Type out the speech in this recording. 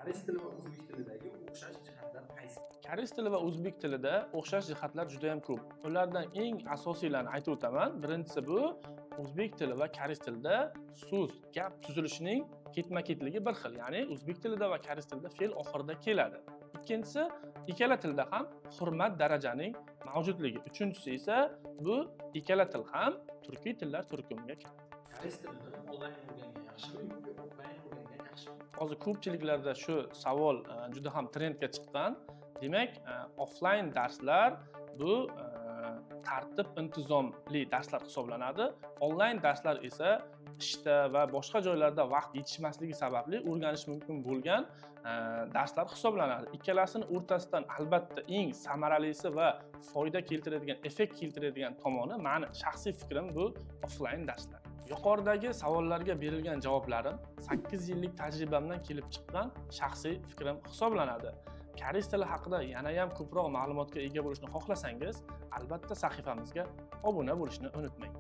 Koreys tili va o'zbek tilidagi o'xshash jihatlar qaysi? Koreys tili va o'zbek tilida o'xshash jihatlar juda ham ko'p. Ulardan eng asosiylarini aytib o'taman. Birinchisi bu o'zbek tili va koreys tilida so'z, gap tuzilishining ketma-ketligi bir xil. Ya'ni o'zbek tilida va koreys tilida fe'l oxirida keladi. Ikkinchisi, ikkala tilda ham hurmat darajaning mavjudligi. Uchinchisi esa bu ikkala til ham turkiy tillar turkumiga kiradi. Koreys tilini onlayn o'rgangan yaxshimi yoki offlayn o'rgangan yaxshimi? Hozir ko'pchiliklarda shu savol juda ham trendga chiqqan. Demak, offlayn darslar bu tartib intizomli darslar hisoblanadi. Onlayn darslar esa ishda va boshqa joylarda vaqt yetishmasligi sababli o'rganish mumkin bo'lgan darslar hisoblanadi. Ikkalasini o'rtasidan albatta eng samaralisi va foyda keltiradigan, effekt keltiradigan tomoni meni shaxsiy fikrim bu offlayn darslar. Yuqoridagi savollarga berilgan javoblarim 8 yillik tajribamdan kelib chiqqan shaxsiy fikrim hisoblanadi. Koreys tili haqida yana ham ko'proq ma'lumotga ega bo'lishni xohlasangiz, albatta sahifamizga obuna bo'lishni unutmang.